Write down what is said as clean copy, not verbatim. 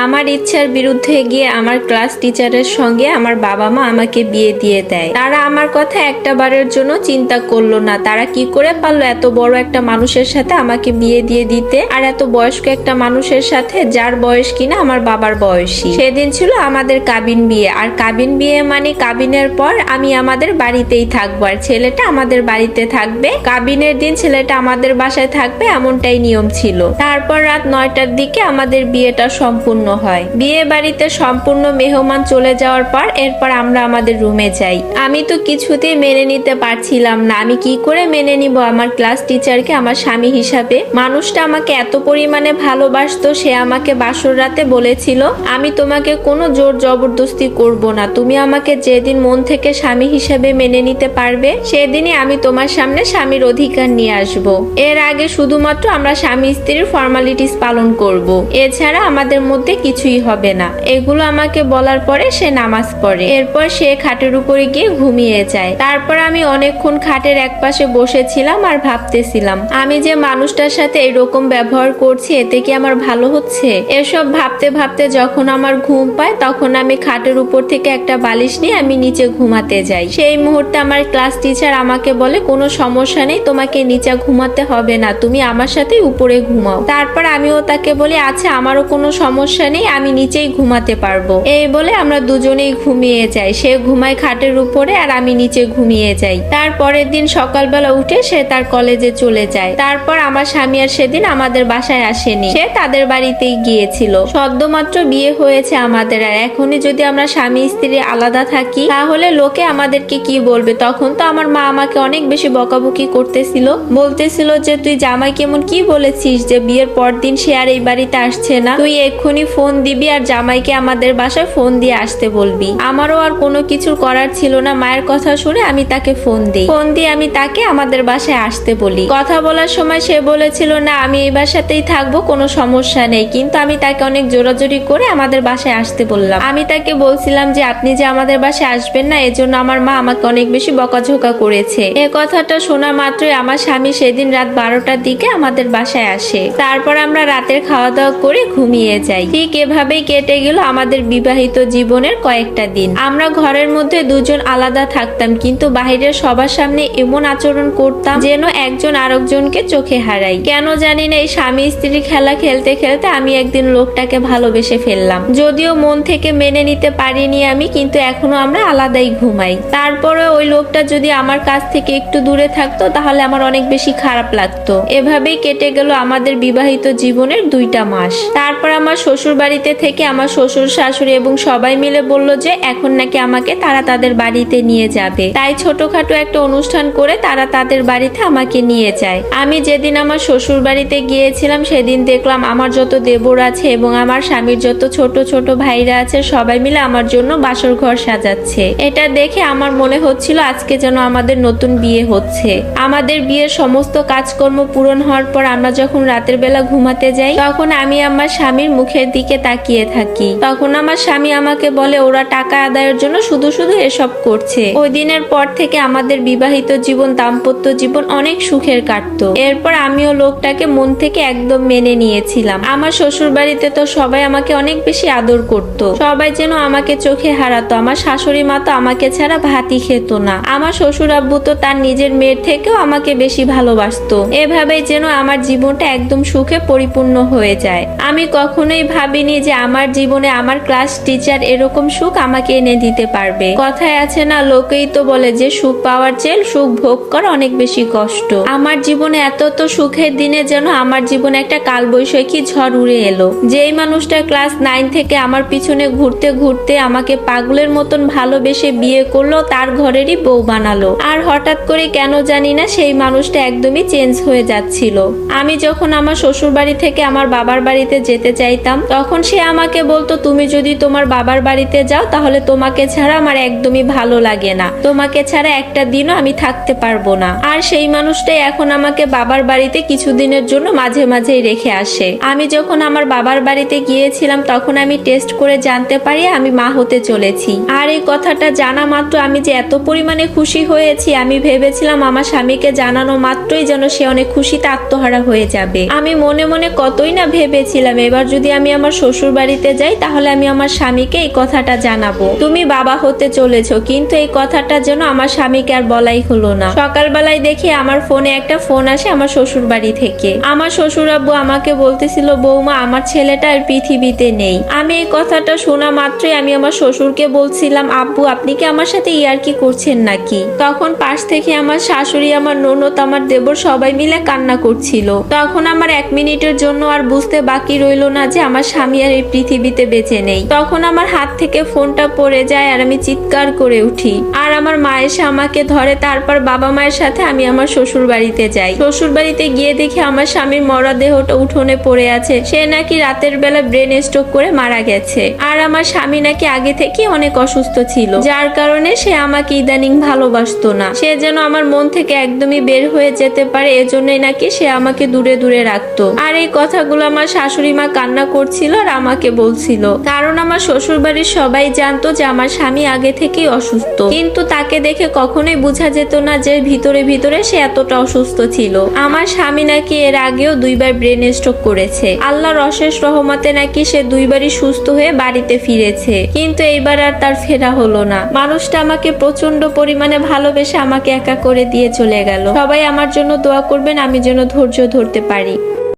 আমার ইচ্ছার বিরুদ্ধে গিয়ে আমার ক্লাস টিচারের সঙ্গে আমার বাবা মা আমাকে বিয়ে দিয়ে দেয়। তারা আমার কথা একটা বারের জন্য চিন্তা করলো না। তারা কি করে পারলো এত বড় একটা মানুষের সাথে আমাকে বিয়ে দিয়ে দিতে, আর এত বয়স্ক একটা মানুষের সাথে যার বয়স কিনা আমার বাবার বয়সী। সেদিন ছিল আমাদের কাবিন বিয়ে, আর কাবিন বিয়ে মানে কাবিনের পর আমি আমাদের বাড়িতেই থাকবো আর ছেলেটা আমাদের বাড়িতে থাকবে। কাবিনের দিন ছেলেটা আমাদের বাসায় থাকবে, এমনটাই নিয়ম ছিল। তারপর রাত 9টার দিকে আমাদের বিয়েটা সম্পূর্ণ হয়। বিয়ে বাড়িতে সম্পূর্ণ মেহমান চলে যাওয়ার পর এরপর আমরা আমাদের রুমে যাই। আমি তো কিছুতেই মেনে নিতে পারছিলাম না। আমি কি করে মেনে নিব আমার ক্লাস টিচারকে আমার স্বামী হিসাবে? মানুষটা আমাকে এত পরিমাণে ভালোবাসতো, সে আমাকে বাসর রাতে বলেছিল, আমি তোমাকে কোনো জোর জবরদস্তি করব না, তুমি আমাকে যেদিন মন থেকে স্বামী হিসাবে মেনে নিতে পারবে সেদিনই আমি তোমার সামনে স্বামীর অধিকার নিয়ে আসব। এর আগে শুধুমাত্র আমরা স্বামী স্ত্রীর ফর্মালিটিস পালন করব, এছাড়া আমাদের মধ্যে কিছুই হবে না। এগুলো আমাকে বলার পরে সে নামাজ পড়ে। এরপর সে খাটের উপরে গিয়ে ঘুমিয়ে যায়। তারপর আমি অনেকক্ষণ খাটের একপাশে বসেছিলাম আর ভাবতেছিলাম, আমি যে মানুষটার সাথে এরকম ব্যবহার করছি এতে কি আমার ভালো হচ্ছে? এসব ভাবতে ভাবতে যখন আমার ঘুম পায় তখন আমি খাটের উপর থেকে একটা বালিশ নিয়ে আমি নিচে ঘুমাতে যাই। সেই মুহূর্তে আমার ক্লাস টিচার আমাকে বলে, কোনো সমস্যা নেই, তোমাকে নিচে ঘুমাতে হবে না, তুমি আমার সাথে উপরে ঘুমাও। তারপর আমিও তাকে বলি, আচ্ছা আমারও কোনো সমস্যা নেই, আমি নিচেই ঘুমাতে পারবো। এই বলে আমরা দুজনেই ঘুমিয়ে যাই। সে ঘুমায় খাটের উপরে আর আমি নিচে ঘুমিয়ে যাই। তারপরের দিন সকালবেলা উঠে সে তার কলেজে চলে যায়। তারপর আমার স্বামী আর সেদিন আমাদের বাসায় আসেনি, সে তাদের বাড়িতেই গিয়েছিল। সদ্যমাত্র বিয়ে হয়েছে আমাদের, আর এখনই যদি আমরা স্বামী স্ত্রী আলাদা থাকি তাহলে লোকে আমাদেরকে কি বলবে? তখন তো আমার মা আমাকে অনেক বেশি বকাবকি করতেছিল, বলতেছিল যে তুই জামাই কেমন কি বলেছিস যে বিয়ের পর দিন সে আর এই বাড়িতে আসছে না, তুই এক্ষুনি ফোন দিবি আর জামাইকে আমাদের বাসায় ফোন দিয়ে আসতে বলবি। আমারও আর কোনো কিছুর করার ছিল না। মায়ের কথা শুনে আমি তাকে ফোন দিই। ফোন দিয়ে আমি তাকে আমাদের বাসায় আসতে বলি। কথা বলার সময় সে বলেছিল, না আমি এই বাসাতেই থাকবো, কোনো সমস্যা নেই। কিন্তু আমি তাকে অনেক জোরাজোরি করে আমাদের বাসায় আসতে বললাম। আমি তাকে বলছিলাম যে আপনি যে আমাদের বাসায় আসবেন না, এজন্য আমার মা আমাকে অনেক বেশি বকাঝোকা করেছে। এ কথাটা শোনা মাত্রই আমার স্বামী সেদিন রাত 12টার দিকে আমাদের বাসায় আসে। তারপর আমরা রাতের খাওয়া দাওয়া করে ঘুমিয়ে যাই। ঠিক এভাবেই কেটে গেল আমাদের বিবাহিত জীবনের কয়েকটা দিন। আমরা ঘরের মধ্যে দুজন আলাদা থাকতাম, কিন্তু বাহিরের সবার সামনে এমন আচরণ করতাম যেন একজন আরেকজনকে চোখে হারাই। কেন জানি না এই স্বামী স্ত্রী খেলা খেলতে খেলতে আমি একদিন লোকটাকে ভালোবেসে ফেললাম। যদিও মন থেকে মেনে নিতে পারিনি আমি, কিন্তু এখনো আমরা আলাদাই ঘুমাই। তারপরে ওই লোকটা যদি আমার কাছ থেকে একটু দূরে থাকতো তাহলে আমার অনেক বেশি খারাপ লাগতো। এভাবেই কেটে গেল আমাদের বিবাহিত জীবনের 2টা মাস। তারপর আমার শ্বশুর বাড়িতে থেকে আমার শ্বশুর শাশুড়ি এবং সবাই মিলে বলল যে এখন নাকি আমাকে তারা তাদের বাড়িতে নিয়ে যাবে। তাই ছোটখাটো একটা অনুষ্ঠান করে তারা তাদের বাড়িতে আমাকে নিয়ে যায়। আমি যেদিন আমার শ্বশুর বাড়িতে গিয়েছিলাম সেদিন দেখলাম আমার যত দেবর আছে এবং আমার স্বামীর যত ছোট ছোট ভাইরা আছে সবাই মিলে আমার জন্য বাসর ঘর সাজাচ্ছে। এটা দেখে আমার মনে হচ্ছিল আজকে যেন আমাদের নতুন বিয়ে হচ্ছে। আমাদের বিয়ের সমস্ত কাজকর্ম পূরণ হওয়ার পর আমরা যখন রাতের বেলা ঘুমাতে যাই তখন আমি আমার স্বামীর মুখের দিকে তাকিয়ে থাকি। তখন আমার স্বামী আমাকে বলে ওরা টাকা আদায়ের জন্য শুধু শুধু এসব করছে। ওই দিনের পর থেকে আমাদের বিবাহিত জীবন, দাম্পত্য জীবন অনেক সুখের কাটতো। এরপর আমিও লোকটাকে মন থেকে একদম মেনে নিয়েছিলাম। আমার শ্বশুর বাড়িতে তো সবাই আমাকে অনেক বেশি আদর করত, সবাই যেন আমাকে চোখে হারাতো। আমার শাশুড়ি মা তো আমাকে ছাড়া ভাতই খেত না। আমার শ্বশুর আব্বু তো তার নিজের মেয়ের থেকেও আমাকে বেশি ভালোবাসতো। এভাবেই যেন আমার জীবনটা একদম সুখে পরিপূর্ণ হয়ে যায়। আমি কখনোই ভাবিনি যে আমার জীবনে আমার ক্লাস টিচার এরকম সুখ আমাকে এনে দিতে পারবে। কথায় আছে না, লোকেই তো বলে যে সুখ পাওয়ার চেয়ে সুখ ভোগ করা অনেক বেশি কষ্ট। আমার জীবনে এত সুখের দিনে যেন আমার জীবনে একটা কালবৈশাখী ঝড় উড়ে এলো। যেই মানুষটা ক্লাস 9 থেকে আমার পিছনে ঘুরতে ঘুরতে আমাকে পাগলের মতন ভালোবেসে বিয়ে করলো, তার ঘরেরই বউ বানালো। আর হঠাৎ করে কেন জানি না সেই মানুষটা একদমই চেঞ্জ হয়ে যাচ্ছিল। আমি যখন আমার শ্বশুর বাড়ি থেকে আমার বাবার বাড়িতে যেতে চাইতাম তখন সে আমাকে বলতো, তুমি যদি তোমার বাবার বাড়িতে যাও তাহলে তোমাকে ছাড়া আমার একদমই ভালো লাগে না, তোমাকে ছাড়া একটা দিনও আমি থাকতে পারবো না। আর সেই মানুষটাই এখন আমাকে বাবার বাড়িতে কিছুদিনের জন্য মাঝে মাঝেই রেখে আসে। আমি যখন আমার বাবার বাড়িতে গিয়েছিলাম তখন আমি টেস্ট করে জানতে পারি আমি মা হতে চলেছি। আর এই কথাটা জানা মাত্র আমি যে এত পরিমাণে খুশি হয়েছি, আমি ভেবেছিলাম আমার স্বামীকে জানানো মাত্রই যেন সে অনেক খুশিতে আত্মহারা হয়ে যাবে। আমি মনে মনে কতই না ভেবেছিলাম এবার যদি আমি আমার আমার শ্বশুর বাড়িতে যাই তাহলে আমি আমার স্বামীকে এই কথাটা জানাবো। তুমি বাবা হতে চলেছো, কিন্তু এই কথাটা যেন আমার স্বামীকে আর বলাই হলো না। সকালবেলায় দেখি আমার ফোনে একটা ফোন আসে আমার শ্বশুর বাড়ি থেকে। আমার শ্বশুর আব্বু আমাকে বলতেছিল, বৌমা আমার ছেলেটা আর পৃথিবীতে নেই। আমি এই কথাটা শোনা মাত্রই আমি আমার শ্বশুরকে বলছিলাম, আব্বু আপনি কি আমার সাথে ইয়ার্কি করছেন নাকি? তখন পাশ থেকে আমার শাশুড়ি, আমার ননদ, আমার দেবর সবাই মিলে কান্না করছিল। তখন আমার 1 মিনিটের জন্য আর বুঝতে বাকি রইল না যে আমার স্বামী আর এই পৃথিবীতে বেঁচে নেই। তখন আমার হাত থেকে ফোনটা পড়ে যায় আর আমি চিৎকার করে উঠি। আর আমার মা এসে আমাকে ধরে। তারপর বাবা মায়ের সাথে আমি আমার শ্বশুর বাড়িতে যাই। শ্বশুর বাড়িতে গিয়ে দেখি আমার স্বামীর মরা দেহটা উঠোনে পড়ে আছে। সে নাকি রাতের বেলা ব্রেন স্ট্রোক করে মারা গেছে। আর আমার স্বামী নাকি আগে থেকে অনেক অসুস্থ ছিল, যার কারণে সে আমাকে ইদানিং ভালোবাসতো না। সে যেন আমার মন থেকে একদমই বের হয়ে যেতে পারে, এজন্যই নাকি সে আমাকে দূরে দূরে রাখতো। আর এই কথাগুলো আমার শাশুড়ি মা কান্না করছিল আর আমাকে বলছিল, কারণ আমার শ্বশুর বাড়ির সবাই জানতো যে আমার স্বামী আগে থেকেই অসুস্থ, কিন্তু তাকে দেখে কখনোই বোঝা যেত না যে ভিতরে ভিতরে সে এতটা অসুস্থ ছিল। আমার স্বামী নাকি এর আগেও 2 বার ব্রেন স্ট্রোক করেছে। আল্লাহর অশেষ রহমতে নাকি সে 2 বারই সুস্থ হয়ে বাড়িতে ফিরেছে, কিন্তু এইবার আর তার ফেরা হলো না। মানুষটা আমাকে প্রচন্ড পরিমাণে ভালোবেসে আমাকে একা করে দিয়ে চলে গেল। সবাই আমার জন্য দোয়া করবেন, আমি যেন ধৈর্য ধরতে পারি।